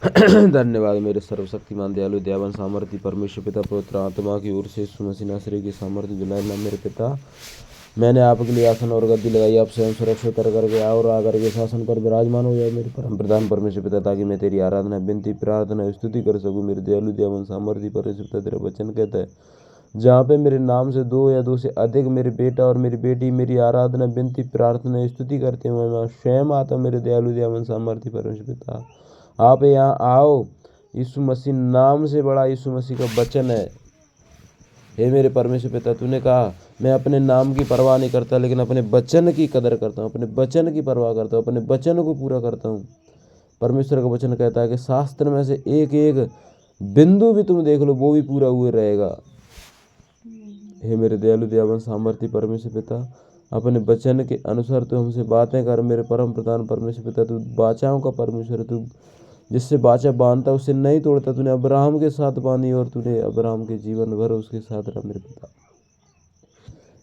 धन्यवाद मेरे सर्वशक्तिमान दयालु दयावान सामर्थ्य परमेश्वर पिता पवित्र आत्मा की ओर से यीशु मसीह नासरी की सामर्थ्य दिलाना मेरे पिता। मैंने आपके लिए आसन और गद्दी लगाई, आप स्वयं सुरक्षित करके आओ और आकर के शासन पर विराजमान हो जाए मेरे परम प्रधान परमेश्वर पिता, ताकि मैं तेरी आराधना विनती प्रार्थना स्तुति कर सकूं। मेरे दयालु दयावान सामर्थ्य परमेश्वर पिता, तेरा वचन कहता है जहाँ पे मेरे नाम से दो या दो से अधिक मेरे बेटा और मेरी बेटी मेरी आराधना विनती प्रार्थना स्तुति करते हुए मैं स्वयं आता। मेरे दयालु दयावान सामर्थ्य परमेश्वर पिता, आप यहाँ आओ। यीशु मसीह नाम से बड़ा यीशु मसीह का वचन है। हे मेरे परमेश्वर पिता, तूने कहा मैं अपने नाम की परवाह नहीं करता, लेकिन अपने वचन की कदर करता हूँ, अपने वचन की परवाह करता हूँ, अपने वचन को पूरा करता हूँ। परमेश्वर का वचन कहता है कि शास्त्र में से एक एक बिंदु भी तुम देख लो, वो भी पूरा हुए रहेगा। हे मेरे दयालु दयावान सामर्थ्य परमेश्वर पिता, अपने वचन के अनुसार तू हमसे बातें कर। मेरे परम प्रधान परमेश्वर पिता, तू वाचाओं का परमेश्वर, तू जिससे वाचा बांधता उससे नहीं तोड़ता। तूने अब्राहम के साथ बांधी और तूने अब्राहम के जीवन भर उसके साथ रहा मेरे पिता।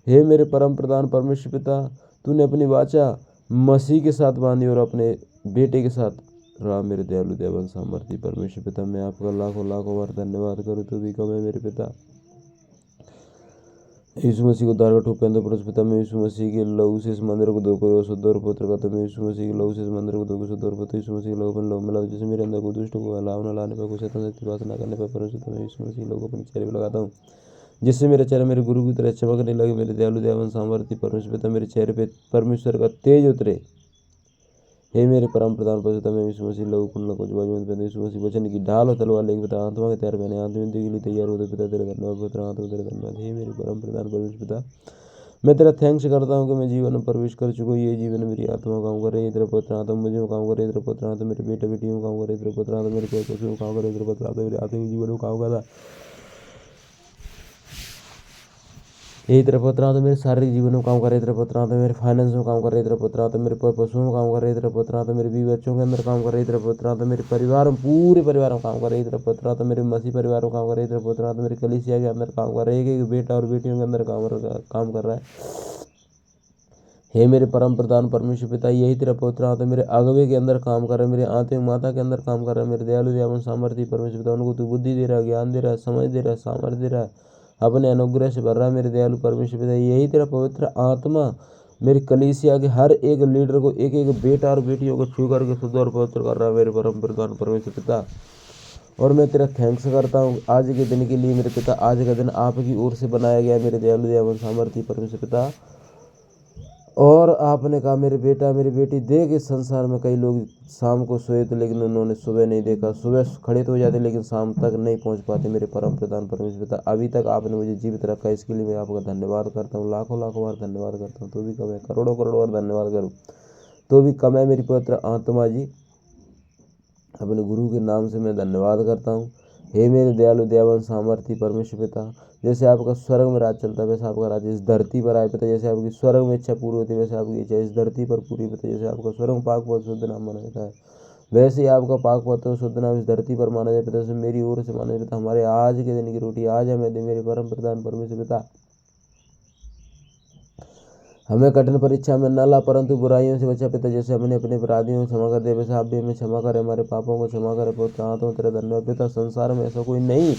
हे मेरे परम प्रधान परमेश्वर पिता, तूने अपनी वाचा मसीह के साथ बांधी और अपने बेटे के साथ रहा। मेरे दयालु दयावान सामर्थ्य परमेश्वर पिता, मैं आपका लाखों लाखों बार धन्यवाद करूँ तो भी कम है मेरे पिता। यीशु मसीह को उद्धार का ठोप पहनते परमेश्वर पिता, मैं यीशु मसीह के लहू से इस मंदिर को धो कर शुद्ध और पवित्र करता हूं। मैं यीशु मसीह के लहू से इस मंदिर को धोकर शुद्ध और पवित्र, यीशु मसीह के लहू पर लहू मिला, जैसे मेरे अंदर कोई दुष्ट को अलाव न लाने पर, कोई शैतान शक्ति वास न करने पर परमेश्वर, मैं यीशु मसीह के लहू को अपने चेहरे पर लगाता हूँ, जिससे मेरा चेहरा मेरे गुरु की तरह चमकने लगे। मेरे दयालु दयावान सामर्थ्य परमेश्वर पिता, मेरे चेहरे पे परमेश्वर का तेज उतरे। हे मेरे परम प्रधान परमेश्वर, मैं यीशु मसीह लहू कुंडल को जवाब पहने, यीशु मसीह वचन की ढाल और तलवार लेके पिता आत्मा के तैयार पहने, आत्मयुद्धि के लिए तैयार होते पिता। तेरे धन्यवाद पवित्र आत्मा, तेरे धन्यवाद। हे मेरे परम प्रधान परमेश्वर पिता, मैं तेरा थैंक्स करता हूँ कि मैं जीवन में प्रवेश कर चुका हूँ। ये जीवन मेरी आत्मा काम कर रही है, तेरा पवित्र आत्मा मुझे काम कर रही है, तेरा पवित्र आत्मा मेरे बेटे बेटियों काम कर रही है, तेरा पवित्र आत्मा मेरे पेट पशुओं काम कर रही है, तेरा पवित्र आत्मा मेरे आत्मिक जीवन में काम कर रहा है। यही तेरा पवित्र आत्मा मेरे शारीरिक जीवन में काम कर रही है, तेरा पवित्र आत्मा मेरे फाइनेंस में काम कर रही है, तेरा पवित्र आत्मा मेरे पशुओं में काम कर रही है, तेरा पवित्र आत्मा मेरे बीवी बच्चों के अंदर काम कर रही है, तेरा पवित्र आत्मा मेरे परिवार में पूरे परिवार में काम कर रही है, तेरा पवित्र आत्मा मेरे मसीह परिवार में काम कर रही है, तेरा पवित्र आत्मा मेरी कलीसिया के अंदर काम कर रही है, कि बेटा और बेटियों के अंदर काम कर रहा है। हे मेरे परम प्रधान परमेश्वर पिता, यही तेरा पवित्र आत्मा मेरे अगवे के अंदर काम कर रहा है, मेरे आत्मिक माता के अंदर काम कर रहा है। मेरे दयालु दयावान सामर्थ्य परमेश्वर पिता, उनको तू बुद्धि दे रहा है, ज्ञान दे रहा है, समझ दे रहा है, सामर्थ्य दे रहा है, अपने अनुग्रह से भर रहा है। मेरे दयालु परमेश्वर पिता, यही तेरा पवित्र आत्मा मेरी कलीसिया के हर एक लीडर को, एक एक बेटा और बेटियों को छू करके शुद्ध और पवित्र कर रहा है मेरे परम प्रधान परमेश्वर पिता। और मैं तेरा थैंक्स करता हूँ आज के दिन के लिए मेरे पिता। आज का दिन आपकी ओर से बनाया गया मेरे दयालु दयावान सामर्थ्य परमेश्वर पिता। और आपने कहा मेरे बेटा मेरी बेटी देख, इस संसार में कई लोग शाम को सोए थे लेकिन उन्होंने सुबह नहीं देखा, सुबह खड़े तो हो जाते लेकिन शाम तक नहीं पहुंच पाते। मेरे परम प्रधान परमेश्वर पिता, अभी तक आपने मुझे जीवित रखा, इसके लिए मैं आपका धन्यवाद करता हूँ, लाखों लाखों बार धन्यवाद करता हूँ, तो भी कम है, करोड़ों करोड़ों बार धन्यवाद करूँ तो भी कम है। मेरी पवित्र आत्मा जी, अपने गुरु के नाम से मैं धन्यवाद करता हूँ। हे मेरे दयालु दयावान सामर्थ्य परमेश्वर पिता, जैसे आपका स्वर्ग में राज चलता है वैसे आपका राज्य इस धरती पर आए पिता। जैसे आपकी स्वर्ग में इच्छा पूरी होती है वैसे आपकी इच्छा इस धरती पर पूरी पिता। जैसे आपका स्वर्ग में पाक पवित्र शुद्ध नाम माना जाता है, वैसे ही आपका पाक पवित्र शुद्ध नाम इस धरती पर माना जाए पिता। जैसे मेरी ओर से माना जाए पिता, हमारे आज के दिन की रोटी आज हमें दे मेरे परम प्रधान परमेश्वर पिता। हमें कठिन परीक्षा में न ला, परंतु बुराइयों से बचा पिता। जैसे हमने अपने अपराधियों को क्षमा कर दिया वैसे आप भी हमें क्षमा करें, हमारे पापों को क्षमा करें। पवित्र हाथों तेरा धन्यवाद पिता। संसार में ऐसा कोई नहीं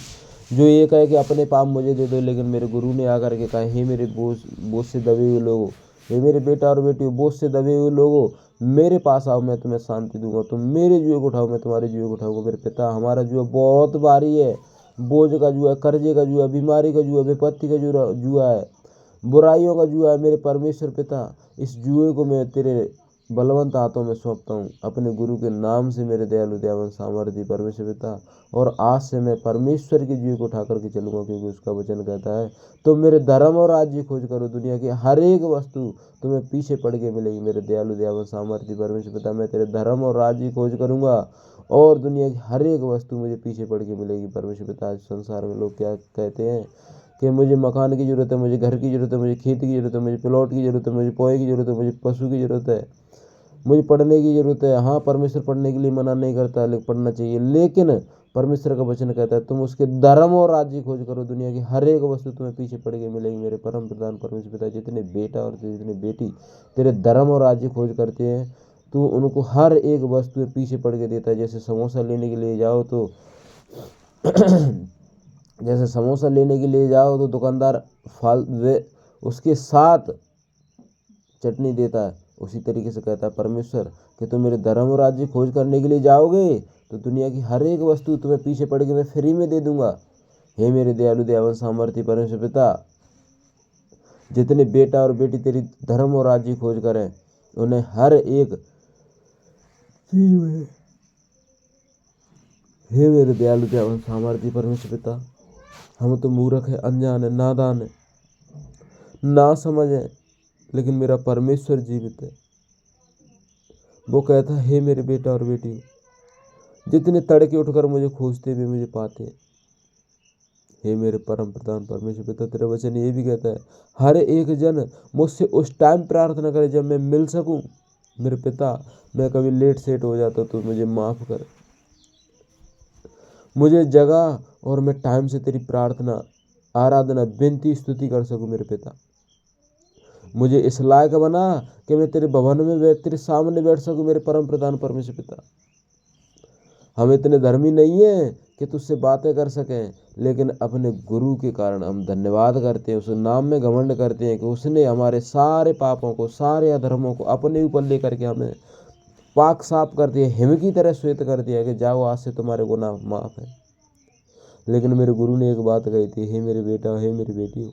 जो ये कहे कि अपने पाप मुझे दे दो, लेकिन मेरे गुरु ने आकर के कहा, हे मेरे बोझ से दबे हुए लोगों, हे मेरे बेटा और बेटी बोझ से दबे हुए लोगों, मेरे पास आओ, मैं तुम्हें शांति दूंगा। तुम मेरे जुए को उठाओ, मैं तुम्हारे जुए को उठाऊंगा। मेरे पिता, हमारा जुआ बहुत भारी है, बोझ का जुआ, कर्जे का जुआ, बीमारी का जुआ, विपत्ति का जुआ है, बुराइयों का जुआ है। मेरे परमेश्वर पिता, इस जुए को मैं तेरे बलवंत हाथों में सौंपता हूँ अपने गुरु के नाम से। मेरे दयालु दयावान सामर्थ्य परमेश्वर पिता, और आज से मैं परमेश्वर की जुए को उठा करके चलूंगा, क्योंकि उसका वचन कहता है तो मेरे धर्म और राज्य खोज करो, दुनिया की हर एक वस्तु तुम्हें पीछे पड़ के मिलेगी। मेरे दयालु दयावान सामर्थ्य परमेश्वर पिता, मैं तेरे धर्म और राज्य खोज करूंगा और दुनिया की हर एक वस्तु मुझे पीछे पड़ के मिलेगी। परमेश्वर पिता, आज संसार में लोग क्या कहते हैं कि मुझे मकान की ज़रूरत है, मुझे घर की ज़रूरत है, मुझे खेती की ज़रूरत है, मुझे प्लॉट की ज़रूरत है, मुझे पोए की ज़रूरत है, मुझे पशु की ज़रूरत है, मुझे पढ़ने की ज़रूरत है। हाँ, परमेश्वर पढ़ने के लिए मना नहीं करता, लेकिन पढ़ना चाहिए, लेकिन परमेश्वर का वचन कहता है तुम उसके धर्म और राज्य खोज करो, दुनिया की हर एक वस्तु तुम्हें पीछे पड़ के मिलेगी। मेरे परम प्रधान परमेश्वर पिता, जितने बेटा और जितने बेटी तेरे धर्म और राज्य खोज करते हैं तो उनको हर एक वस्तु के पीछे पड़ के देता है। जैसे समोसा लेने के लिए जाओ तो दुकानदार उसके साथ चटनी देता है। उसी तरीके से कहता है परमेश्वर कि तुम मेरे धर्म और राज्य खोज करने के लिए जाओगे तो दुनिया की हर एक वस्तु तुम्हें पीछे पड़ के मैं फ्री में दे दूंगा। हे मेरे दयालु दयावान सामर्थ्य परमेश्वर पिता, जितने बेटा और बेटी तेरी धर्म और राज्य खोज करें उन्हें हर एक चीज में, हे मेरे दयालु दयावान सामर्थ्य परमेश्वर पिता, हम तो मूर्ख है, अनजान है, नादान है, ना समझ है, लेकिन मेरा परमेश्वर जीवित है। वो कहता है हे मेरे बेटा और बेटी, जितने तड़के उठकर मुझे खोजते हुए मुझे पाते हैं। हे मेरे परम प्रधान परमेश्वर पिता, तेरा वचन ये भी कहता है हर एक जन मुझसे उस टाइम प्रार्थना करे जब मैं मिल सकूं। मेरे पिता, मैं कभी लेट सेट हो जाता तो मुझे माफ कर, मुझे जगह और मैं टाइम से तेरी प्रार्थना, आराधना, विनती, स्तुति कर सकूं। मेरे पिता, मुझे इस लायक बना कि मैं तेरे भवन में तेरे सामने बैठ सकूं। मेरे परम प्रधान परमेश्वर पिता, हम इतने धर्मी नहीं है कि तुझसे बातें कर सकें, लेकिन अपने गुरु के कारण हम धन्यवाद करते हैं, उस नाम में घमंड करते हैं कि उसने हमारे सारे पापों को, सारे अधर्मों को अपने ऊपर लेकर के हमें पाक साफ कर दिया, हिम की तरह श्वेत कर दिया कि जाओ आज से तुम्हारे गुनाह माफ है। लेकिन मेरे गुरु ने एक बात कही थी, हे मेरे बेटा, हे मेरी बेटी,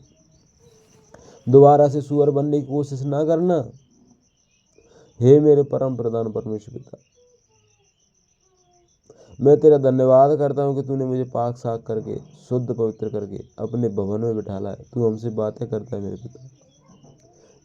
दोबारा से सुअर बनने की कोशिश ना करना। हे मेरे परम प्रधान परमेश्वर पिता, मैं तेरा धन्यवाद करता हूँ कि तूने मुझे पाक साफ करके, शुद्ध पवित्र करके अपने भवन में बिठाला है। तू हमसे बातें करता है मेरे पिता।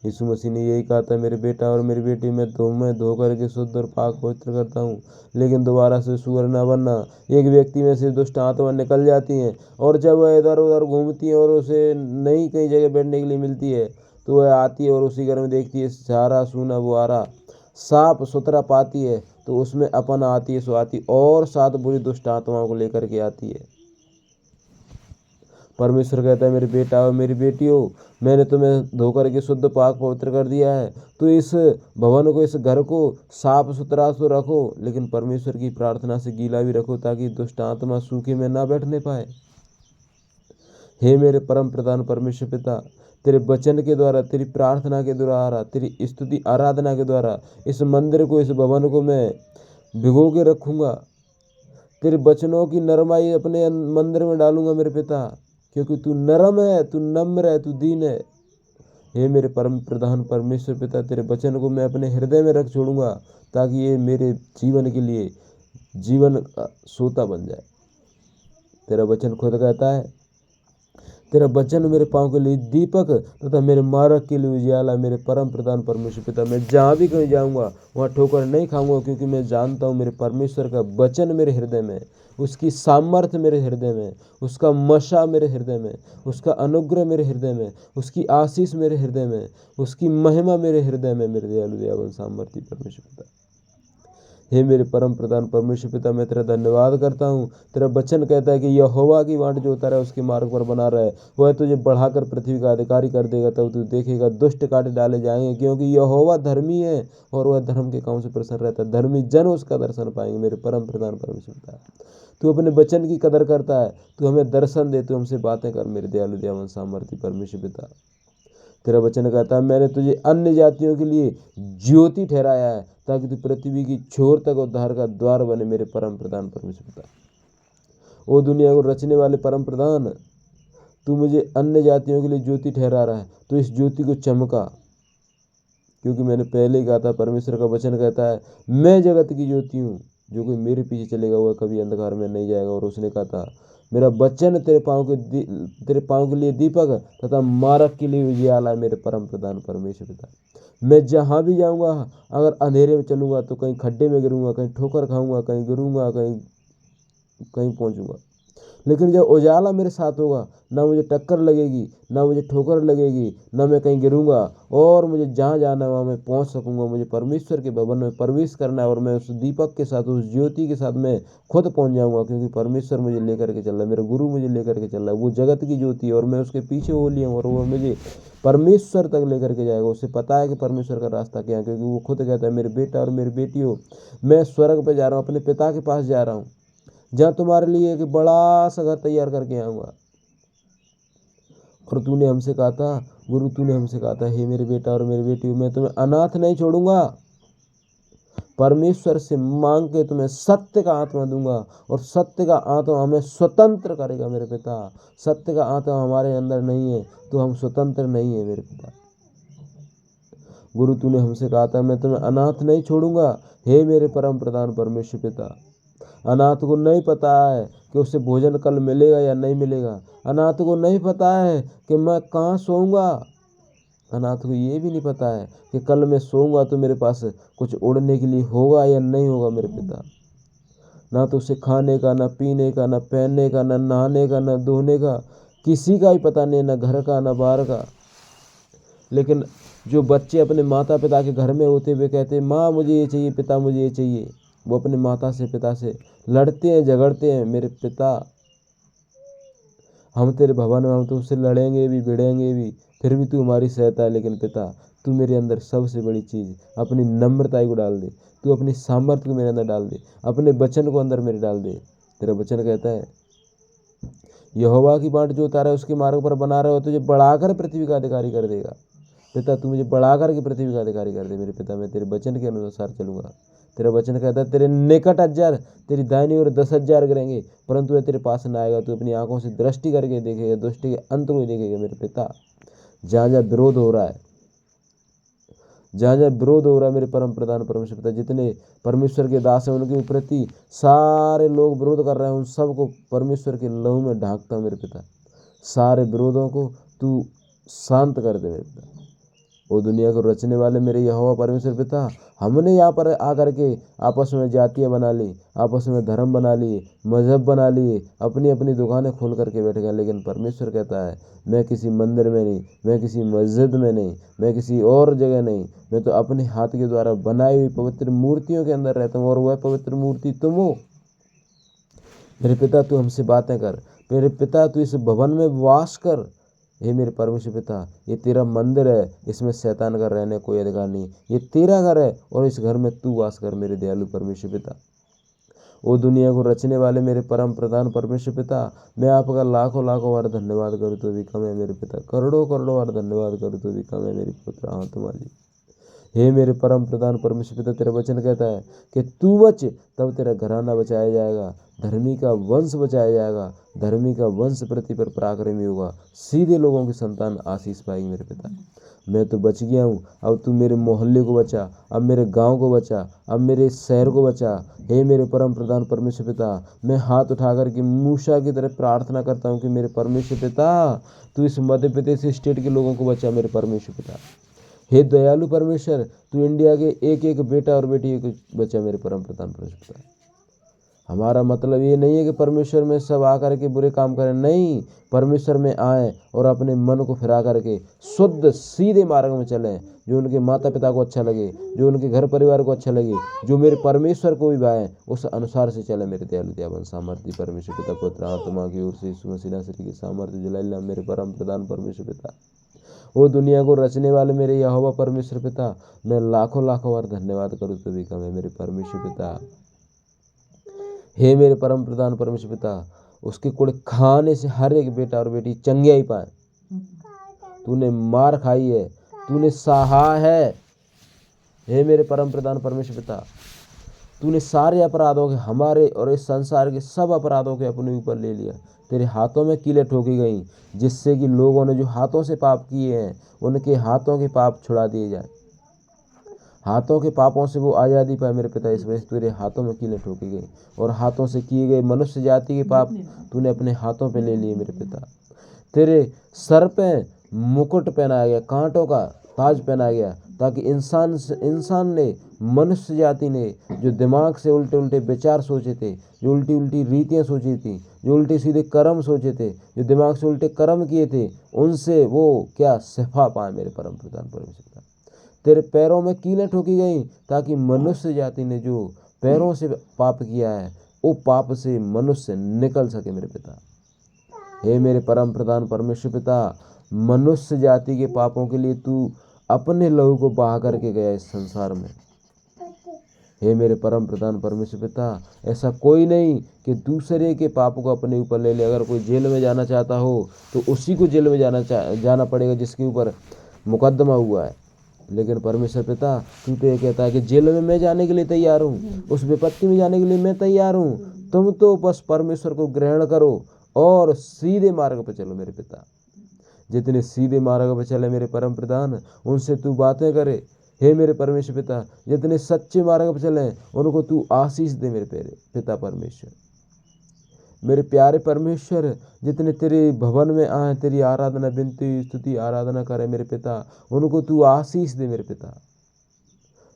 यीशु मसीह ने यही कहा था, मेरे बेटा और मेरी बेटी, मैं धो करके शुद्ध और पाक पवित्र करता हूँ, लेकिन दोबारा से सुअर ना बनना। एक व्यक्ति में से दुष्ट आत्मा निकल जाती हैं और जब वह इधर उधर घूमती है और उसे नई कई जगह बैठने के लिए मिलती है तो वह आती है और उसी घर में देखती है सारा सूना बुआरा साफ सुथरा पाती है, तो उसमें अपन आती है, सो आती और 7 बुरी दुष्ट आत्माओं को लेकर के आती है। परमेश्वर कहता है, मेरे बेटा और मेरी बेटी हो, मैंने तुम्हें धो करके शुद्ध पाक पवित्र कर दिया है, तो इस भवन को, इस घर को साफ सुथरा तो रखो, लेकिन परमेश्वर की प्रार्थना से गीला भी रखो, ताकि दुष्ट आत्मा सूखे में ना बैठने पाए। हे मेरे परम प्रधान परमेश्वर पिता, तेरे वचन के द्वारा, तेरी प्रार्थना के द्वारा, तेरी स्तुति आराधना के द्वारा इस मंदिर को, इस भवन को मैं भिगो के रखूँगा। तेरे वचनों की नरमाई अपने मंदिर में डालूंगा मेरे पिता, क्योंकि तू नरम है, तू नम्र है, तू दीन है। हे मेरे परम प्रधान परमेश्वर पिता, तेरे वचन को मैं अपने हृदय में रख छोड़ूंगा, ताकि ये मेरे जीवन के लिए जीवन सोता बन जाए। तेरा वचन खुद कहता है, तेरा वचन मेरे पाँव के लिए दीपक तथा मेरे मार्ग के लिए उजियाला। मेरे परम प्रधान परमेश्वर पिता, मैं जहाँ भी कहीं जाऊँगा वहाँ ठोकर नहीं खाऊंगा, क्योंकि मैं जानता हूँ मेरे परमेश्वर का वचन मेरे हृदय में, उसकी सामर्थ्य मेरे हृदय में, उसका मशा मेरे हृदय में, उसका अनुग्रह मेरे हृदय में, उसकी आशीष मेरे हृदय में, उसकी महिमा मेरे हृदय में। मेरे दयालु दयावान सामर्थ्य परमेश्वर पिता, हे मेरे परम प्रधान परमेश्वर पिता, मैं तेरा धन्यवाद करता हूँ। तेरा वचन कहता है कि यहोवा की वाट जो उतारा है उसके मार्ग पर बना रहे, वह तुझे बढ़ाकर पृथ्वी का अधिकारी कर देगा। तब तू देखेगा दुष्ट काटे डाले जाएंगे, क्योंकि यहोवा धर्मी है और वह धर्म के काम से प्रसन्न रहता है। धर्मी जन उसका दर्शन पाएंगे। मेरे परम प्रधान परमेश्वर पिता, तू अपने वचन की कदर करता है, तू हमें दर्शन दे, तू हमसे बातें कर। मेरे दयालु दयावान सामर्थ्य परमेश्वर पिता, तेरा वचन कहता है, मैंने तुझे अन्य जातियों के लिए ज्योति ठहराया है, ताकि तू पृथ्वी की छोर तक उद्धार का द्वार बने। मेरे परम प्रधान परमेश्वर पिता, ओ दुनिया को रचने वाले परम प्रधान, तू मुझे अन्य जातियों के लिए ज्योति ठहरा रहा है, तो इस ज्योति को चमका, क्योंकि मैंने पहले ही कहा था, परमेश्वर का वचन कहता है, मैं जगत की ज्योति हूँ, जो कोई मेरे पीछे चलेगा वह कभी अंधकार में नहीं जाएगा। और उसने कहा था, मेरा वचन तेरे पाँव के लिए दीपक तथा मार्ग के लिए उजियाला है। मेरे परम प्रधान परमेश्वर पिता, मैं जहाँ भी जाऊँगा, अगर अंधेरे में चलूँगा तो कहीं खड्डे में गिरूँगा, कहीं ठोकर खाऊँगा, कहीं गिरूँगा, कहीं पहुँचूँगा, लेकिन जब उजाला मेरे साथ होगा, ना मुझे टक्कर लगेगी, ना मुझे ठोकर लगेगी, ना मैं कहीं गिरूंगा, और मुझे जहाँ जाना है वहाँ मैं पहुँच सकूंगा। मुझे परमेश्वर के भवन में प्रवेश करना है और मैं उस दीपक के साथ, उस ज्योति के साथ मैं खुद पहुँच जाऊंगा, क्योंकि परमेश्वर मुझे लेकर के चल रहा है, मेरा गुरु मुझे लेकर के चल रहा है। वो जगत की ज्योति है और मैं उसके पीछे हो लिया हूँ, और वो मुझे परमेश्वर तक लेकर के जाएगा। उसे पता है कि परमेश्वर का रास्ता क्या है, क्योंकि वो खुद कहता है, मेरे बेटा और मेरी बेटी हो, मैं स्वर्ग पे जा रहा हूँ, अपने पिता के पास जा रहा हूँ, जहाँ तुम्हारे लिए एक बड़ा सा घर तैयार करके आऊँगा। और तूने हमसे कहा था गुरु, तूने हमसे कहा था, हे मेरे बेटा और मेरी बेटी, मैं तुम्हें अनाथ नहीं छोड़ूंगा, परमेश्वर से मांग के तुम्हें सत्य का आत्मा दूंगा, और सत्य का आत्मा हमें स्वतंत्र करेगा मेरे पिता। सत्य का आत्मा हमारे अंदर नहीं है तो हम स्वतंत्र नहीं है मेरे पिता। गुरु, तूने हमसे कहा था, मैं तुम्हें अनाथ नहीं छोड़ूंगा। हे मेरे परम प्रधान परमेश्वर पिता, अनाथ को नहीं पता है कि उसे भोजन कल मिलेगा या नहीं मिलेगा। अनाथ को नहीं पता है कि मैं कहाँ सोऊंगा। अनाथ को ये भी नहीं पता है कि कल मैं सोऊंगा तो मेरे पास कुछ ओढ़ने के लिए होगा या नहीं होगा मेरे पिता। ना तो उसे खाने का, ना पीने का, ना पहनने का, ना नहाने का, ना धोने का, किसी का ही पता नहीं, ना घर का, ना बाहर का। लेकिन जो बच्चे अपने माता पिता के घर में होते हुए कहते हैं, माँ मुझे ये चाहिए, पिता मुझे ये चाहिए, वो अपने माता से, पिता से लड़ते हैं, झगड़ते हैं। मेरे पिता, हम तेरे भवन में, हम तो उससे लड़ेंगे भी, भिड़ेंगे भी, फिर भी तू हमारी सहायता है। लेकिन पिता, तू मेरे अंदर सबसे बड़ी चीज़ अपनी नम्रता को डाल दे, तू अपनी सामर्थ्य को मेरे अंदर डाल दे, अपने वचन को अंदर मेरे डाल दे। तेरा वचन कहता है, यहोवा की बाट जो उतारा है उसके मार्ग पर बना रहे हो, तुझे बढ़ाकर पृथ्वी का अधिकारी कर देगा। पिता, तू मुझे बढ़ाकर के पृथ्वी का अधिकारी कर दे मेरे पिता। मैं तेरे वचन के अनुसार चलूंगा। तेरा वचन कहता है, तेरे निकट 1000, तेरी दाहिनी ओर 10,000 गिरेंगे, परंतु वह तेरे पास न आएगा। तू अपनी आंखों से दृष्टि करके देखेगा, दृष्टि के अंत को देखेगा मेरे पिता। जहाँ जहाँ विरोध हो रहा है, जहाँ जहाँ विरोध हो रहा है मेरे परम प्रधान परमेश्वर पिता, जितने परमेश्वर के दास हैं उनके प्रति सारे लोग विरोध कर रहे हैं, उन सबको परमेश्वर के लहू में ढांकता हूँ मेरे पिता। सारे विरोधों को तू शांत कर दे मेरे पिता। वो दुनिया को रचने वाले मेरे यहोवा परमेश्वर पिता, हमने यहाँ पर आकर के आपस में जातियाँ बना ली, आपस में धर्म बना लिए, मजहब बना लिए, अपनी अपनी दुकानें खोल करके बैठ गए। लेकिन परमेश्वर कहता है, मैं किसी मंदिर में नहीं, मैं किसी मस्जिद में नहीं, मैं किसी और जगह नहीं, मैं तो अपने हाथ के द्वारा बनाई हुई पवित्र मूर्तियों के अंदर रहता हूँ, और वह पवित्र मूर्ति तुम हो मेरे पिता। तू हमसे बातें कर मेरे पिता, तू इस भवन में वास कर। हे मेरे परमेश्वर पिता, ये तेरा मंदिर है, इसमें शैतान का रहने कोई अधिकार नहीं। ये तेरा घर है और इस घर में तू वास कर मेरे दयालु परमेश्वर पिता। ओ दुनिया को रचने वाले मेरे परम प्रधान परमेश्वर पिता, मैं आपका लाखों लाखों बार धन्यवाद करूँ तो भी कम है मेरे पिता। करोड़ों करोड़ों बार धन्यवाद करूँ तो भी कम है मेरी पुत्र आत्मा जी। हे मेरे परम प्रधान परमेश्वर पिता, तेरा वचन कहता है कि तू बच तब तेरा घराना बचाया जाएगा, धर्मी का वंश बचाया जाएगा, धर्मी का वंश पृथ्वी पर पराक्रमी होगा, सीधे लोगों की संतान आशीष पाएगी मेरे पिता। मैं तो बच गया हूँ, अब तू मेरे मोहल्ले को बचा, अब मेरे गांव को बचा, अब मेरे शहर को बचा। हे मेरे परम प्रधान परमेश्वर पिता, मैं हाथ उठा करके मूसा की तरफ प्रार्थना करता हूँ कि मेरे परमेश्वर पिता, तू इस मध्य प्रदेश स्टेट के लोगों को बचा मेरे परमेश्वर पिता। हे दयालु परमेश्वर, तू इंडिया के एक एक बेटा और बेटी को बचा मेरे परम प्रधान परमेश्वर पिता। हमारा मतलब ये नहीं है कि परमेश्वर में सब आकर के बुरे काम करें, नहीं, परमेश्वर में आए और अपने मन को फिरा करके शुद्ध सीधे मार्ग में चलें, जो उनके माता पिता को अच्छा लगे, जो उनके घर परिवार को अच्छा लगे, जो मेरे परमेश्वर को भी भाए, उस अनुसार से चले मेरे दयालु दयावान सामर्थ्य परमेश्वर पिता। पुत्र आत्मा की ओर से यीशु मसीह नासरी की सामर्थ्य जलाइला मेरे परम प्रधान परमेश्वर पिता। वो दुनिया को रचने वाले मेरे यहोवा परमेश्वर पिता, मैं लाखों लाखों बार धन्यवाद करूँ तो भी कम है मेरे परमेश्वर पिता। हे मेरे परम प्रधान परमेश्वर पिता, उसके कुड़ खाने से हर एक बेटा और बेटी चंगियाई पाए। तूने मार खाई है, तूने सहा है। हे मेरे परम प्रधान परमेश्वर पिता, तूने सारे अपराधों के, हमारे और इस संसार के सब अपराधों के अपने ऊपर ले लिया। तेरे हाथों में कीलें ठोकी गई, जिससे कि लोगों ने जो हाथों से पाप किए हैं उनके हाथों के पाप छुड़ा दिए जाए, हाथों के पापों से वो आज़ादी पाए मेरे पिता। इस वजह से तेरे हाथों में कीलें ठोकी गई, और हाथों से किए गए मनुष्य जाति के पाप तूने अपने हाथों पे ले लिए मेरे पिता। तेरे सर पे मुकुट पहनाया गया कांटों का, ताज पहनाया गया, ताकि इंसान ने, मनुष्य जाति ने जो दिमाग से उल्टे उल्टे विचार सोचे थे, जो उल्टी उल्टी रीतियाँ सोची थी, जो उल्टे सीधे कर्म सोचे थे, जो दिमाग से उल्टे कर्म किए थे, उनसे वो क्या शिफा पाए मेरे परम प्रधान परमेश्वर। तेरे पैरों में कीलें ठोकी गई, ताकि मनुष्य जाति ने जो पैरों से पाप किया है वो पाप से मनुष्य निकल सके मेरे पिता। हे मेरे परम प्रधान परमेश्वर पिता, मनुष्य जाति के पापों के लिए तू अपने लहू को बहा करके गया इस संसार में। हे मेरे परम प्रधान परमेश्वर पिता, ऐसा कोई नहीं कि दूसरे के पाप को अपने ऊपर ले ले। अगर कोई जेल में जाना चाहता हो तो उसी को जेल में जाना पड़ेगा जिसके ऊपर मुकदमा हुआ है। लेकिन परमेश्वर पिता, तू तो ये कहता है कि जेल में मैं जाने के लिए तैयार हूँ, उस विपत्ति में जाने के लिए मैं तैयार हूँ। तुम तो बस परमेश्वर को ग्रहण करो और सीधे मार्ग पर चलो मेरे पिता। जितने सीधे मार्ग पर चले मेरे परम प्रधान, उनसे तू बातें करे। हे मेरे परमेश्वर पिता, जितने सच्चे मार्ग पर चले उनको तू आशीष दे मेरे पिता परमेश्वर। मेरे प्यारे परमेश्वर, जितने तेरे भवन में आए तेरी आराधना विनती स्तुति आराधना करे मेरे पिता, उनको तू आशीष दे मेरे पिता।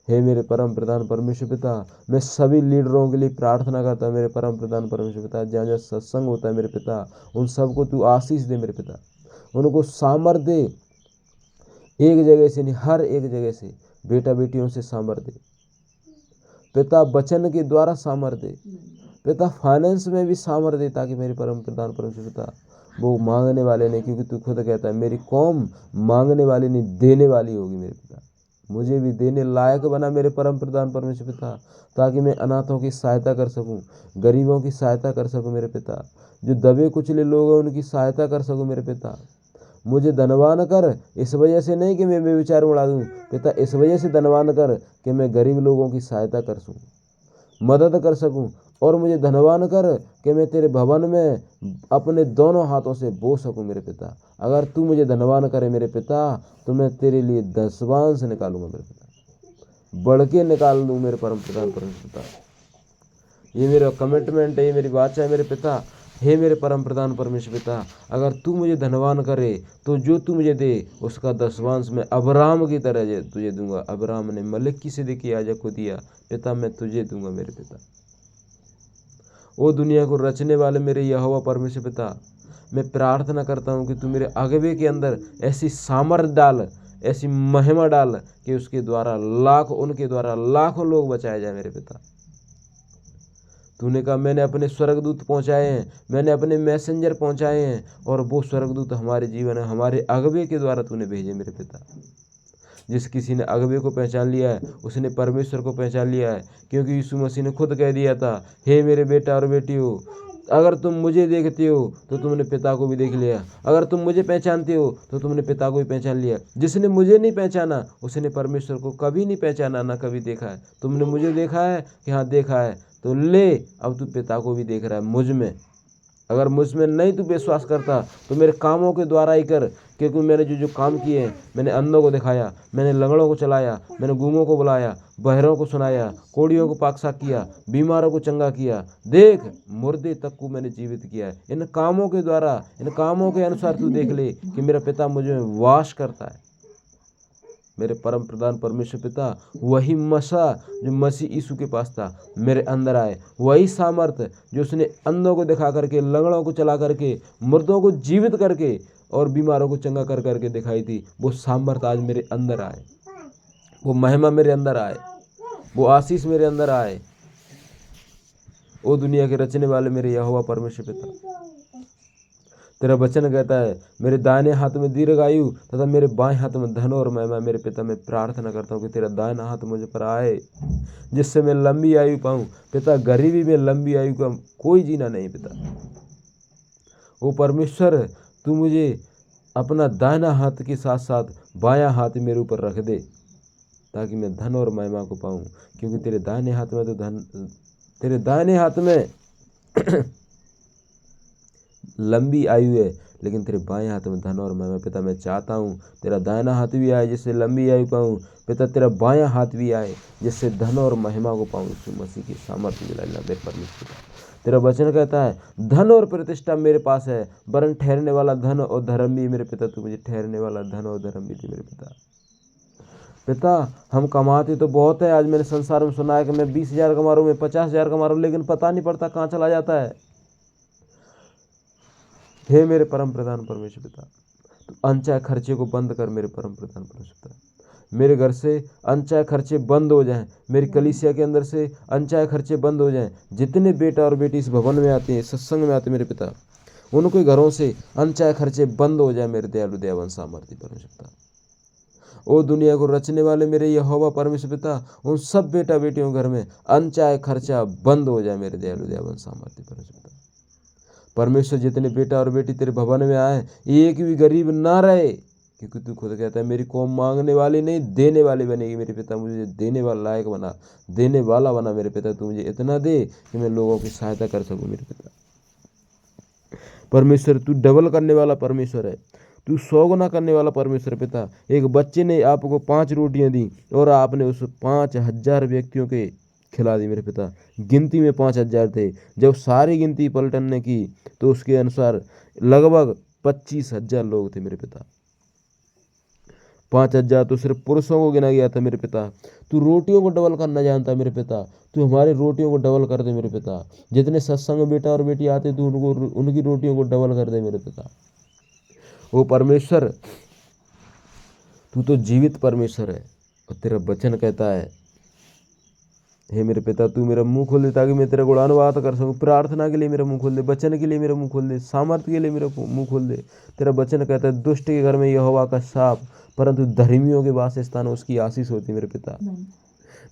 हे मेरे परम प्रधान परमेश्वर पिता, मैं सभी लीडरों के लिए प्रार्थना करता हूँ मेरे परम प्रधान परमेश्वर पिता। जहाँ जहाँ सत्संग होता है मेरे पिता, उन सबको तू आशीष दे मेरे पिता। उनको सामर्थ्य दे, एक जगह से नहीं हर एक जगह से बेटा बेटियों से सामर्थ्य दे पिता। वचन के द्वारा सामर्थ्य दे पिता। फाइनेंस में भी सामर्थ्य दे, ताकि मेरे परम प्रधान परमेश्वर पिता वो मांगने वाले नहीं, क्योंकि तू खुद कहता है मेरी कौम मांगने वाली नहीं देने वाली होगी मेरे पिता। मुझे भी देने लायक बना मेरे परम प्रधान परमेश्वर पिता, ताकि मैं अनाथों की सहायता कर सकूं, गरीबों की सहायता कर सकूं मेरे पिता। जो दबे कुचले लोग हैं उनकी सहायता कर सकूं मेरे पिता। मुझे धनवान कर, इस वजह से नहीं कि मैं व्यभिचार उड़ा दूं पिता, इस वजह से धनवान कर कि मैं गरीब लोगों की सहायता कर सकूं, मदद कर सकूं। और मुझे धनवान कर कि मैं तेरे भवन में अपने दोनों हाथों से बो सकूं मेरे पिता। अगर तू मुझे धनवान करे मेरे पिता, तो मैं तेरे लिए दशवांश निकालूंगा मेरे पिता, बढ़ के निकाल दूं मेरे परम प्रधान परमेश्वर पिता। ये मेरा कमिटमेंट है, ये मेरी वाचा है मेरे पिता। हे मेरे परम प्रधान परमेश्वर पिता, अगर तू मुझे धनवान करे तो जो तू मुझे दे उसका दशवांश मैं अब्राहम की तरह तुझे दूंगा। अब्राहम ने मलिकी से देखी याजक को दिया, पिता मैं तुझे दूंगा मेरे पिता। ओ दुनिया को रचने वाले मेरे यहोवा परमेश्वर पिता, मैं प्रार्थना करता हूँ कि तू मेरे अगवे के अंदर ऐसी सामर्थ डाल, ऐसी महिमा डाल कि उसके द्वारा उनके द्वारा लाखों लोग बचाए जाए मेरे पिता। तूने कहा मैंने अपने स्वर्गदूत पहुंचाए हैं, मैंने अपने मैसेंजर पहुंचाए हैं, और वो स्वर्गदूत हमारे जीवन में हमारे अगवे के द्वारा तूने भेजे मेरे पिता। जिस किसी ने अगवे को पहचान लिया है उसने परमेश्वर को पहचान लिया है, क्योंकि यीशु मसीह ने खुद कह दिया था, हे मेरे बेटा और बेटी हो, अगर तुम मुझे देखते हो तो तुमने पिता को भी देख लिया। अगर तुम मुझे पहचानते हो तो तुमने पिता को भी पहचान लिया। जिसने मुझे नहीं पहचाना उसने परमेश्वर को कभी नहीं पहचाना, ना कभी देखा है। तुमने मुझे देखा है कि हाँ देखा है, तो ले अब तू पिता को भी देख रहा है मुझ में। अगर मुझ में नहीं तू विश्वास करता तो मेरे कामों के द्वारा ही कर, क्योंकि मैंने जो जो काम किए हैं, मैंने अंधों को दिखाया, मैंने लंगड़ों को चलाया, मैंने गूंगों को बुलाया, बहरों को सुनाया, कोड़ियों को पाकसाक किया, बीमारों को चंगा किया, देख मुर्दे तक को मैंने जीवित किया है। इन कामों के द्वारा, इन कामों के अनुसार तू देख ले कि मेरा पिता मुझ में वास करता है। मेरे परम प्रधान परमेश्वर पिता, वही मसा जो मसीह यीशु के पास था मेरे अंदर आए, वही सामर्थ जो उसने अंधों को दिखा करके, लंगड़ों को चला करके, मुर्दों को जीवित करके और बीमारों को चंगा कर करके दिखाई थी, वो सामर्थ आज मेरे अंदर आए, वो महिमा मेरे अंदर आए, वो आशीष मेरे अंदर आए। ओ दुनिया के रचने वाले मेरे यहोवा परमेश्वर पिता, तेरा वचन कहता है मेरे दाहिने हाथ में दीर्घायु तथा मेरे बाएं हाथ में धन और महिमा। मेरे पिता मैं प्रार्थना करता हूँ कि तेरा दाहिना हाथ मुझ पर आए, जिससे मैं लंबी आयु पाऊँ। पिता गरीबी में लंबी आयु का कोई जीना नहीं पिता। ओ परमेश्वर, तू मुझे अपना दाहिना हाथ के साथ साथ बायां हाथ मेरे ऊपर रख दे, ताकि मैं धन और महिमा को पाऊँ, क्योंकि तेरे दाहिने हाथ में तो तेरे दाहिने हाथ में लंबी आयु है, लेकिन तेरे बाएं हाथ में धन और महिमा। पिता मैं चाहता हूँ तेरा दाहिना हाथ भी आए जिससे लंबी आयु पाऊँ, पिता तेरा बायां हाथ भी आए जिससे धन और महिमा को पाऊँ। यीशु मसीह की सामर्थ्य मिला मेरे परमेश्वर। तेरा वचन कहता है धन और प्रतिष्ठा मेरे पास है, वरन ठहरने वाला धन और धर्म भी मेरे पिता। तू मुझे ठहरने वाला धन और धर्म भी दे मेरे पिता। पिता हम कमाते तो बहुत है, आज मैंने संसार में सुना है कि मैं 20,000 कमा रहा हूँ, मैं 50,000 कमा रहा हूँ, लेकिन पता नहीं पड़ता कहाँ चला जाता है। हे मेरे परम प्रधान परमेश्वर पिता, तो अनचाहे खर्चे को बंद कर मेरे परम प्रधान परमेश्वर पिता। मेरे घर से अनचाहे खर्चे बंद हो जाएं, मेरी कलीसिया के अंदर से अनचाहे खर्चे बंद हो जाएं। जितने बेटा और बेटी इस भवन में आते हैं, सत्संग में आते हैं मेरे पिता, उनके घरों से अनचाहे खर्चे बंद हो जाए मेरे दयालु दयावान सामर्थ्य परमेश्वर पिता। ओ दुनिया को रचने वाले मेरे यहोवा परमेश्वर पिता, उन सब बेटा बेटियों घर में अनचाहे खर्चा बंद हो जाए मेरे दयालु दयावान सामर्थ्य परमेश्वर पिता। परमेश्वर जितने बेटा और बेटी तेरे भवन में आए, एक भी गरीब ना रहे, क्योंकि तू खुद कहता है मेरी कौम मांगने वाली नहीं देने वाली बनेगी मेरे पिता। मुझे देने वाला लायक बना, देने वाला बना मेरे पिता। तू मुझे इतना दे कि मैं लोगों की सहायता कर सकूं मेरे पिता। परमेश्वर तू डबल करने वाला परमेश्वर है, तू 100 गुना करने वाला परमेश्वर पिता। एक बच्चे ने आपको 5 रोटियां दी और आपने उस 5,000 व्यक्तियों के खिला दी मेरे पिता। गिनती में 5,000 थे, जब सारी गिनती पलटन ने की तो उसके अनुसार लगभग 25,000 लोग थे मेरे पिता। 5,000 तो सिर्फ पुरुषों को गिना गया था मेरे पिता। तू रोटियों को डबल करना जानता मेरे पिता, तू हमारी रोटियों को डबल कर दे मेरे पिता। जितने सत्संग में बेटा और बेटी आते तू उनको उनकी रोटियों को डबल कर दे मेरे पिता। वो परमेश्वर तू तो जीवित परमेश्वर है, और तेरा वचन कहता है हे मेरे पिता तू मेरा मुंह खोल दे ताकि मैं तेरा गुणानुवाद कर सकूं। प्रार्थना के लिए मेरा मुंह खोल दे, वचन के लिए मेरा मुंह खोल दे, सामर्थ्य के लिए मेरा मुंह खोल दे। तेरा वचन कहता है दुष्ट के घर में यहोवा का शाप, परंतु धर्मियों के वास स्थान उसकी आशीष होती मेरे पिता।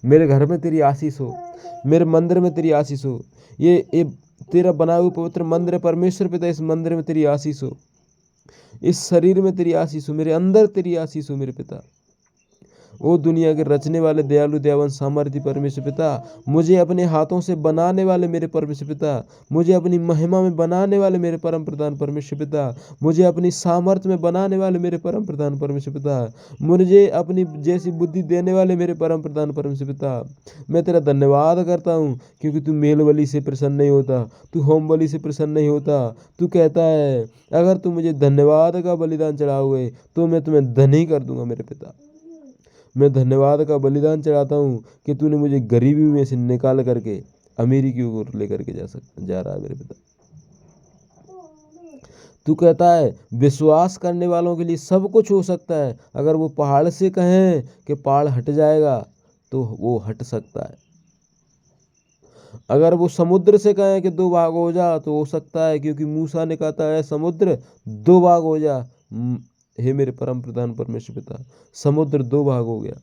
मेरे घर में तेरी आशीष हो, मेरे मंदिर में तेरी आशीष हो। ये तेरा बनाया हुआ पवित्र मंदिर है परमेश्वर पिता, इस मंदिर में तेरी आशीष हो, इस शरीर में तेरी आशीष हो, मेरे अंदर तेरी आशीष हो मेरे पिता। ओ दुनिया के रचने वाले दयालु दयावान सामर्थ्य परमेश्वर पिता, मुझे अपने हाथों से बनाने वाले मेरे परमेश्वर पिता, मुझे अपनी महिमा में बनाने वाले मेरे परम प्रधान परमेश्वर पिता, मुझे अपनी सामर्थ्य में बनाने वाले मेरे परम प्रधान परमेश्वर पिता, मुझे अपनी जैसी बुद्धि देने वाले मेरे परम प्रधान परमेश्वर पिता, मैं तेरा धन्यवाद करता हूँ क्योंकि तू मेल बलि से प्रसन्न नहीं होता, तू होम बलि से प्रसन्न नहीं होता। तू कहता है अगर तू मुझे धन्यवाद का बलिदान चढ़ाओगे तो मैं तुम्हें धनी कर दूंगा मेरे पिता। मैं धन्यवाद का बलिदान चढ़ाता हूँ कि तूने मुझे गरीबी में से निकाल करके अमीरी की ओर लेकर के जा रहा है मेरे पिता। तू कहता है विश्वास करने वालों के लिए सब कुछ हो सकता है। अगर वो पहाड़ से कहें कि पहाड़ हट जाएगा तो वो हट सकता है, अगर वो समुद्र से कहें कि 2 भाग हो जा तो हो सकता है, क्योंकि मूसा ने कहता है समुद्र 2 भाग हो जा। हे मेरे परम प्रधान परमेश्वर पिता, समुद्र 2 भाग हो गया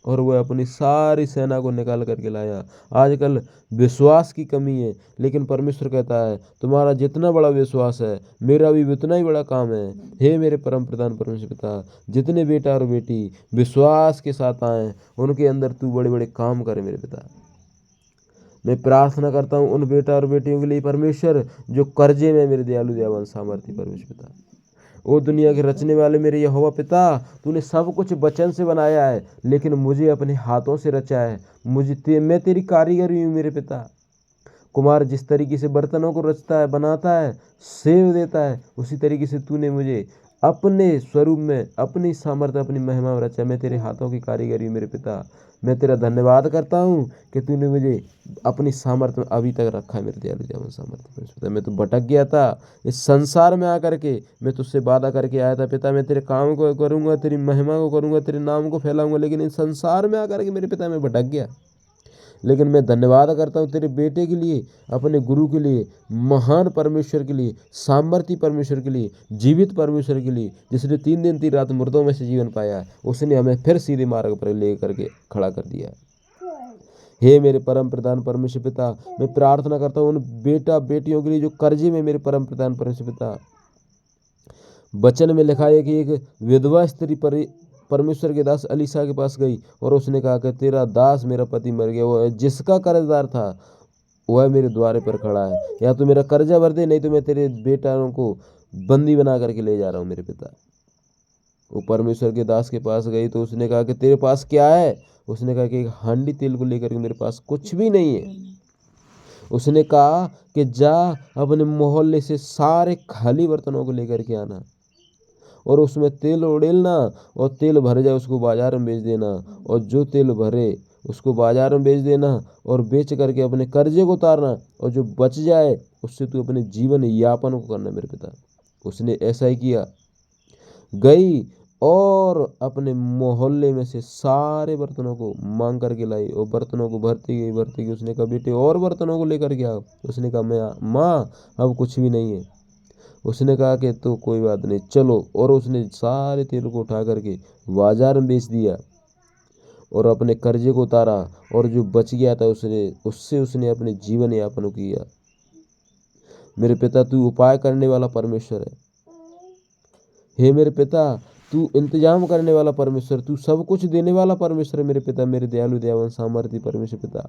और वह अपनी सारी सेना को निकाल करके लाया। आजकल विश्वास की कमी है, लेकिन परमेश्वर कहता है तुम्हारा जितना बड़ा विश्वास है मेरा भी उतना ही बड़ा काम है। हे मेरे परम प्रधान परमेश्वर पिता, जितने बेटा और बेटी विश्वास के साथ आए उनके अंदर तू बड़े बड़े काम करे मेरे पिता। मैं प्रार्थना करता हूँ उन बेटा और बेटियों के लिए परमेश्वर जो कर्जे में मेरे दयालु दयावान सामर्थ्य परमेश्वर पिता। ओ दुनिया के रचने वाले मेरे यहोवा पिता, तूने सब कुछ वचन से बनाया है लेकिन मुझे अपने हाथों से रचा है। मैं तेरी कारीगरी हूँ मेरे पिता। कुम्हार जिस तरीके से बर्तनों को रचता है, बनाता है, सेव देता है, उसी तरीके से तूने मुझे अपने स्वरूप में अपनी सामर्थ्य अपनी महिमा में रचा। मैं तेरे हाथों की कारीगरी हूँ मेरे पिता। मैं तेरा धन्यवाद करता हूँ कि तूने मुझे अपनी सामर्थ्य में अभी तक रखा है मेरे दयालु दयावान सामर्थ्य पिता। मैं तो भटक गया था, इस संसार में आकर के मैं तुझसे वादा करके आया था पिता मैं तेरे काम को करूँगा, तेरी महिमा को करूँगा, तेरे नाम को फैलाऊंगा, लेकिन इस संसार में आकर के मेरे पिता मैं भटक गया। लेकिन मैं धन्यवाद करता हूँ तेरे बेटे के लिए, अपने गुरु के लिए, महान परमेश्वर के लिए, सामर्थ्य परमेश्वर के लिए, जीवित परमेश्वर के लिए, जिसने 3 दिन 3 रात मुर्दों में से जीवन पाया, उसने हमें फिर सीधे मार्ग पर ले करके खड़ा कर दिया। हे मेरे परम प्रधान परमेश्वर पिता, मैं प्रार्थना करता हूँ उन बेटा बेटियों के लिए जो कर्जे में मेरे परम प्रधान परमेश्वर पिता। वचन में लिखा है कि एक विधवा स्त्री परमेश्वर के दास अलीशा के पास गई और उसने कहा कि तेरा दास मेरा पति मर गया, वो जिसका कर्जदार था वह मेरे द्वारे पर खड़ा है, या तो मेरा कर्जा भर दे नहीं तो मैं तेरे बेटाओं को बंदी बना करके ले जा रहा हूँ मेरे पिता। वो परमेश्वर के दास के पास गई तो उसने कहा कि तेरे पास क्या है? उसने कहा कि एक हांडी तेल को लेकर के मेरे पास कुछ भी नहीं है। उसने कहा कि जा अपने मोहल्ले से सारे खाली बर्तनों को लेकर के आना और उसमें तेल उड़ेलना और तेल भर जाए उसको बाजार में बेच देना, और जो तेल भरे उसको बाजार में बेच देना और बेच करके अपने कर्जे को उतारना, और जो बच जाए उससे तू अपने जीवन यापन को करना मेरे पिता। उसने ऐसा ही किया, गई और अपने मोहल्ले में से सारे बर्तनों को मांग करके लाई और बर्तनों को भरती गई। उसने कहा बेटे और बर्तनों को लेकर के आओ। उसने कहा मैं माँ अब कुछ भी नहीं है। उसने कहा कि तो कोई बात नहीं चलो, और उसने सारे तेल को उठा करके बाजार में बेच दिया और अपने कर्जे को उतारा, और जो बच गया था उसने अपने जीवन यापन किया। मेरे पिता तू उपाय करने वाला परमेश्वर है। हे मेरे पिता तू इंतजाम करने वाला परमेश्वर, तू सब कुछ देने वाला परमेश्वर है मेरे पिता, मेरे दयालु दयावान सामर्थी परमेश्वर पिता,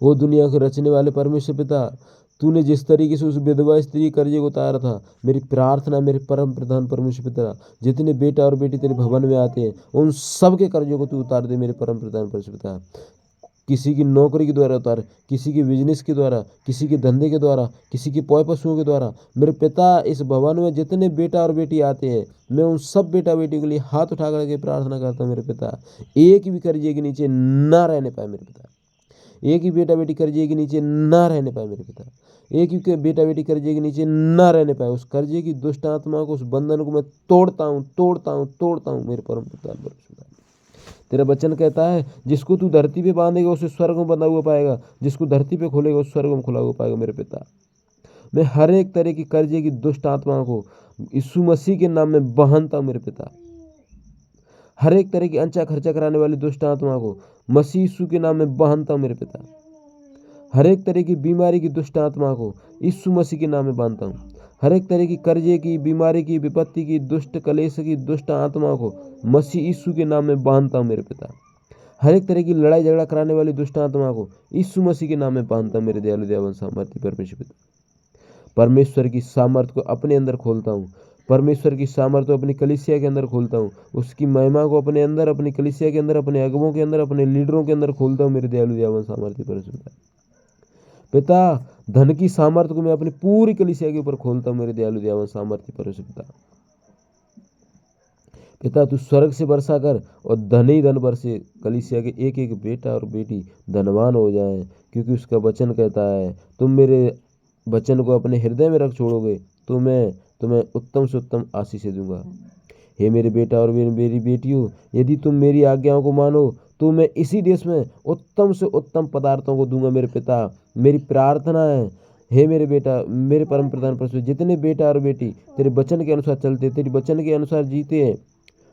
वो दुनिया को रचने वाले परमेश्वर पिता। तूने जिस तरीके से उस विधवा स्त्री कर्जे को उतारा था, मेरी प्रार्थना मेरे परम प्रधान परमेश्वर पिता, जितने बेटा और बेटी तेरे भवन में आते हैं उन सब के कर्जों को तू उतार दे मेरे परम प्रधान परमेश्वर पिता। किसी की नौकरी के द्वारा उतार, किसी की बिजनेस के द्वारा, किसी के धंधे के द्वारा, किसी की पौए पशुओं के द्वारा। मेरे पिता इस भवन में जितने बेटा और बेटी आते हैं, मैं उन सब बेटा बेटी के लिए हाथ उठा करके प्रार्थना करता हूँ मेरे पिता, एक भी कर्जे के नीचे ना रहने पाए मेरे पिता, एक ही बेटा बेटी कर्जे के नीचे ना रहने पाए मेरे पिता, एक ही बेटा बेटी कर्जे के नीचे ना रहने पाए। उस कर्जे की दुष्ट आत्मा को, उस बंधन को मैं तोड़ता हूँ मेरे परम पिता। तेरा वचन कहता है जिसको तू धरती पे बांधेगा उसे स्वर्ग में बंधा हुआ पाएगा, जिसको धरती पे खोलेगा उस स्वर्ग में खुला हुआ पाएगा मेरे पिता। मैं हर एक तरह की कर्जे की दुष्ट आत्मा को यीशु मसीह के नाम में बांधता हूँ मेरे पिता। हर एक तरह की अंचा खर्चा कराने वाली दुष्ट आत्मा को मसीह यीशु के नाम में बांधता हूँ मेरे पिता। हर एक तरह की बीमारी की दुष्ट आत्मा को यीशु मसीह के नाम में बांधता हूँ। हर एक तरह की कर्जे की, बीमारी की, विपत्ति की, दुष्ट कलेश की दुष्ट आत्मा को मसीह यीशु के नाम में बांधता हूँ मेरे पिता। हर एक तरह की लड़ाई झगड़ा कराने वाली दुष्ट आत्मा को यीशु मसीह के नाम में बांधता हूँ मेरे दयालु दयावान सामर्थ्य परमेश्वर पिता। परमेश्वर की सामर्थ को अपने अंदर खोलता हूँ, परमेश्वर की सामर्थ को अपनी कलीसिया के अंदर खोलता हूँ, उसकी महिमा को अपने अंदर, अपनी कलीसिया के अंदर, अपने अगुवों के अंदर, अपने लीडरों के अंदर खोलता हूँ मेरे दयालु दयावान सामर्थ्य परमेश्वर पिता। धन की सामर्थ्य को मैं अपनी पूरी कलीसिया के ऊपर खोलता हूँ मेरे दयालु दयावान सामर्थ्य परमेश्वर पिता। पिता तू स्वर्ग से वर्षा कर और धन ही धन बरसे, कलीसिया के एक एक बेटा और बेटी धनवान हो जाएं, क्योंकि उसका वचन कहता है तुम मेरे वचन को अपने हृदय में रख छोड़ोगे तो मैं तुम्हें उत्तम से उत्तम आशीष दूंगा। हे मेरे बेटा और मेरी बेटियों, यदि तुम मेरी आज्ञाओं को मानो तो मैं इसी देश में उत्तम से उत्तम पदार्थों को दूंगा मेरे पिता। मेरी प्रार्थना है हे मेरे बेटा, मेरे परम प्रधान परमेश्वर, जितने बेटा और बेटी तेरे वचन के अनुसार चलते, तेरे वचन के अनुसार जीते हैं,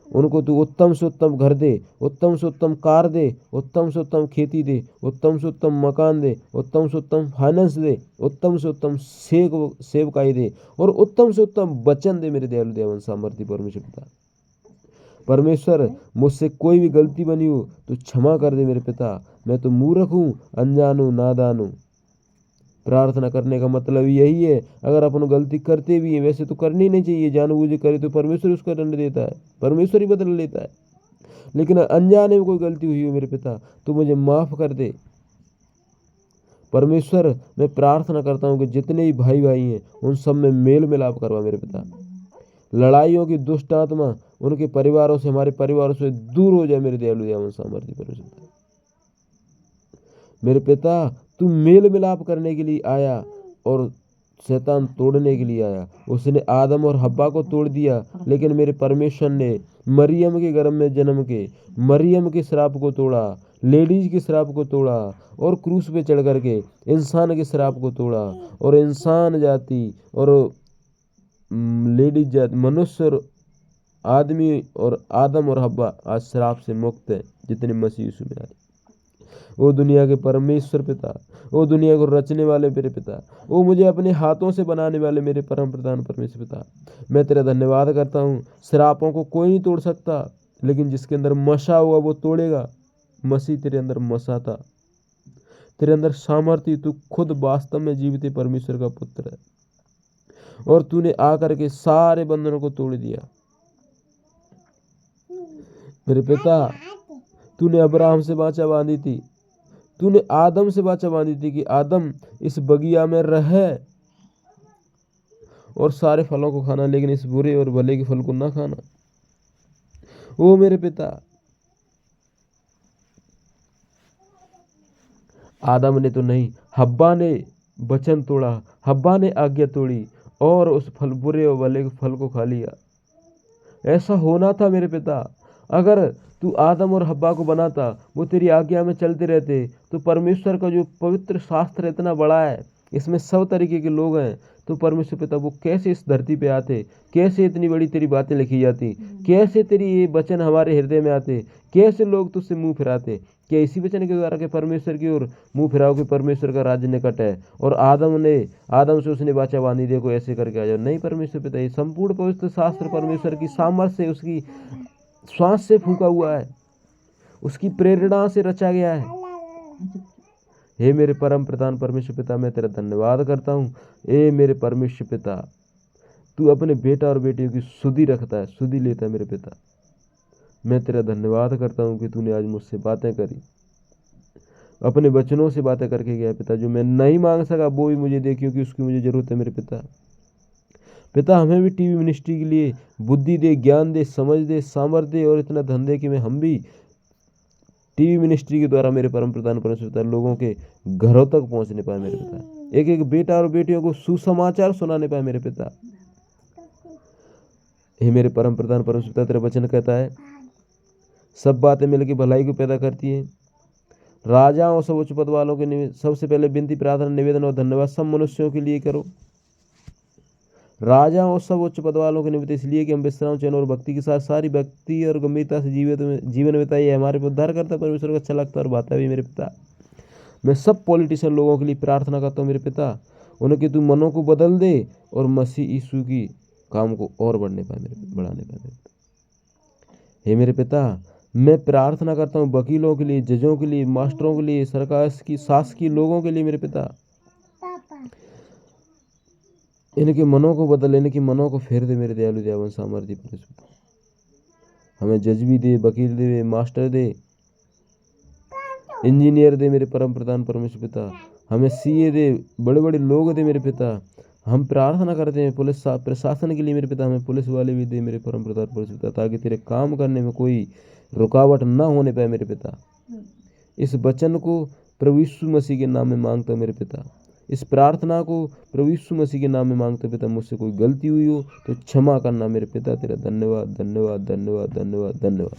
उनको तू उत्तम से उत्तम घर दे, उत्तम से उत्तम कार दे, उत्तम से उत्तम खेती दे, उत्तम से उत्तम मकान दे, उत्तम से उत्तम फाइनेंस दे, उत्तम से उत्तम सेवकाई दे, और उत्तम से उत्तम वचन दे मेरे दयालु दयावान सामर्थ्य परमेश्वर पिता। परमेश्वर मुझसे कोई भी गलती बनी हो तो क्षमा कर दे मेरे पिता। मैं तो मूर्ख हूँ, अनजान हूँ, नादान हूँ। प्रार्थना करने का मतलब यही है। अगर अपन गलती करते भी हैं, वैसे तो करनी नहीं चाहिए, जानबूझ करे तो परमेश्वर उसका दंड देता है, परमेश्वर ही बदला लेता है। लेकिन अनजाने में कोई गलती हुई हो मेरे पिता तो मुझे माफ कर दे। परमेश्वर मैं प्रार्थना करता हूँ कि जितने भी भाई हैं उन सब में मेल मिलाप करवा मेरे पिता। लड़ाइयों की दुष्ट आत्मा उनके परिवारों से, हमारे परिवारों से दूर हो जाए मेरे दयालु दयावान सामर्थ्य परमेश्वर। मेरे पिता तू मेल मिलाप करने के लिए आया और शैतान तोड़ने के लिए आया। उसने आदम और हव्वा को तोड़ दिया, लेकिन मेरे परमेश्वर ने मरियम के गर्भ में जन्म के मरियम के श्राप को तोड़ा, लेडीज के श्राप को तोड़ा, और क्रूस पे चढ़ करके इंसान के श्राप को तोड़ा, और इंसान जाति और लेडीज जाति, मनुष्य और आदमी और आदम और हव्वा आज श्राप से मुक्त है जितने मसीह यीशु में आए। ओ दुनिया के परमेश्वर पिता, ओ दुनिया को रचने वाले मेरे पिता, ओ मुझे अपने हाथों से बनाने वाले मेरे परम प्रधान परमेश्वर पिता, मैं तेरा धन्यवाद करता हूँ। श्रापों को कोई नहीं तोड़ सकता, लेकिन जिसके अंदर मसा हुआ वो तोड़ेगा। मसीह तेरे अंदर मसा था, तेरे अंदर सामर्थ्य, तू खुद वास्तव में जीवित परमेश्वर का पुत्र है, और तूने आकर के सारे बंधनों को तोड़ दिया मेरे पिता। तूने अब्राहम से वाचा बांधी थी, तूने आदम से वाचा बांधी थी कि आदम इस बगिया में रहे, और सारे फलों को खाना, लेकिन इस बुरे और भले के फल को ना खाना। ओ मेरे पिता, आदम ने तो नहीं, हव्वा ने वचन तोड़ा, हव्वा ने आज्ञा तोड़ी और उस फल बुरे और भले के फल को खा लिया। ऐसा होना था मेरे पिता। अगर तू आदम और हव्वा को बनाता, वो तेरी आज्ञा में चलते रहते, तो परमेश्वर का जो पवित्र शास्त्र इतना बड़ा है, इसमें सब तरीके के लोग हैं, तो परमेश्वर पिता वो कैसे इस धरती पे आते, कैसे इतनी बड़ी तेरी बातें लिखी जाती, कैसे तेरी ये वचन हमारे हृदय में आते, कैसे लोग तुझसे मुंह फिराते। क्या इसी वचन के द्वारा के परमेश्वर की ओर मुंह फिराओ कि परमेश्वर का राज्य निकट है। और आदम से उसने वाचा बांधी, देखो ऐसे करके आ जाओ। नहीं परमेश्वर पिता, ये संपूर्ण पवित्र शास्त्र परमेश्वर की सामर्थ्य से, उसकी श्वास से फूंका हुआ है, उसकी प्रेरणा से रचा गया है। हे मेरे परम प्रधान परमेश्वर पिता, मैं तेरा धन्यवाद करता हूँ। ए मेरे परमेश्वर पिता, तू अपने बेटा और बेटियों की सुधि रखता है, सुधि लेता है मेरे पिता। मैं तेरा धन्यवाद करता हूँ कि तूने आज मुझसे बातें करी, अपने वचनों से बातें करके गया पिता। जो मैं नहीं मांग सका वो भी मुझे दे, क्योंकि उसकी मुझे जरूरत है मेरे पिता। पिता हमें भी टीवी मिनिस्ट्री के लिए बुद्धि दे, ज्ञान दे, समझ दे, सामर्थ्य दे और इतना धन दे कि हम भी टीवी मिनिस्ट्री के द्वारा मेरे परम प्रधान परमेश्वर पिता लोगों के घरों तक पहुंचने पाए मेरे पिता। एक एक बेटा और बेटियों को सुसमाचार सुनाने पाए मेरे पिता। हे मेरे परम प्रधान परमेश्वर पिता, तेरा वचन कहता है सब बातें मिलकर भलाई को पैदा करती हैं। राजाओं और सब उच्च पद वालों के सबसे पहले विनती, प्रार्थना, निवेदन और धन्यवाद सब मनुष्यों के लिए करो। राजा और सब उच्च पद वालों के निमित्त इसलिए कि हम विश्राम, चैन और भक्ति के साथ सारी भक्ति और गंभीरता से जीवन बिताइए। हमारे उद्धार करता परमेश्वर को अच्छा लगता और भाता भी मेरे पिता। मैं सब पॉलिटिशियन लोगों के लिए प्रार्थना करता हूँ मेरे पिता, उनके तू मनों को बदल दे और मसीह यीशु की काम को और बढ़ाने पाए मेरे पिता। हे मेरे पिता, मैं प्रार्थना करता हूँ वकीलों के लिए, जजों के लिए, मास्टरों के लिए, सरकार की शासकीय लोगों के लिए मेरे पिता। इनके मनों को बदल, इनके मनों को फेर दे मेरे दयालु दयावान सामर्थ्य परमेश्वर। हमें जज भी दे, वकील दे, मास्टर दे, इंजीनियर दे मेरे परम प्रधान परमेश्वर पिता। हमें सीए दे, बड़े बड़े लोग दे मेरे पिता। हम प्रार्थना करते हैं पुलिस प्रशासन के लिए मेरे पिता, हमें पुलिस वाले भी दे मेरे परम प्रधान परमेश्वर पिता, ताकि तेरे काम करने में कोई रुकावट ना होने पाए मेरे पिता। इस वचन को प्रभु यीशु मसीह के नाम में मांगता हूँ मेरे पिता। इस प्रार्थना को प्रभु यीशु मसीह के नाम में मांगते पिता। मुझसे कोई गलती हुई हो तो क्षमा करना मेरे पिता। तेरा धन्यवाद धन्यवाद धन्यवाद धन्यवाद धन्यवाद।